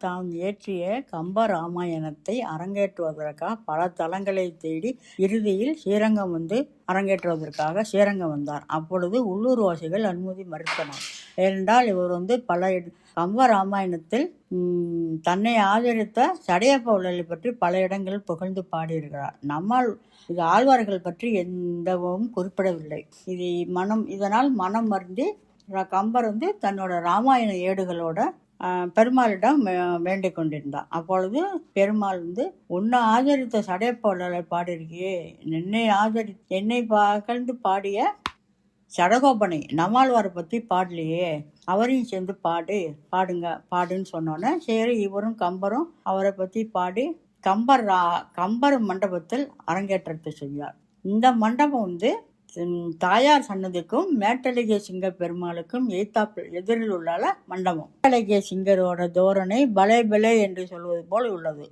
தாம் இயற்றிய கம்ப ராமாயணத்தை அரங்கேற்றுவதற்காக பல தலங்களை தேடி இறுதியில் ஸ்ரீரங்கம் அரங்கேற்றுவதற்காக ஸ்ரீரங்கம் வந்தார். அப்பொழுது உள்ளூர்வாசிகள் அனுமதி மறுத்தனர். ஏனென்றால் இவர் கம்ப ராமாயணத்தில் தன்னை ஆதரித்த சடையப்ப வள்ளலை பற்றி பல இடங்களில் புகழ்ந்து பாடியிருக்கிறார். நம்மால் இது ஆழ்வார்கள் பற்றி எந்தவும் குறிப்பிடவில்லை. இதனால் மனம் வருந்தி கம்பர் தன்னோட ராமாயண ஏடுகளோட பெருமாளிடம் வேண்டிக் கொண்டிருந்தார். அப்பொழுது பெருமாள் உன்னை ஆதரித்த சடையப்ப வள்ளலை பாடியிருக்கியே, என்னை பகழ்ந்து பாடிய சடகோபனை நம்மாழ்வாரை பற்றி பாடலையே, அவரையும் சேர்ந்து பாடுன்னு சொன்னோன்னே சரி இவரும் கம்பரும் அவரை பற்றி பாடி கம்பர் மண்டபத்தில் அரங்கேற்றத்தை செய்தார். இந்த மண்டபம் தாயார் சன்னதிக்கும் மேட்டலிகை சிங்க பெருமாளுக்கும் எதிரில் உள்ள மண்டபம். மேட்டலிகை சிங்கரோட தோரணை பலே பலே என்று சொல்வது போல் உள்ளது.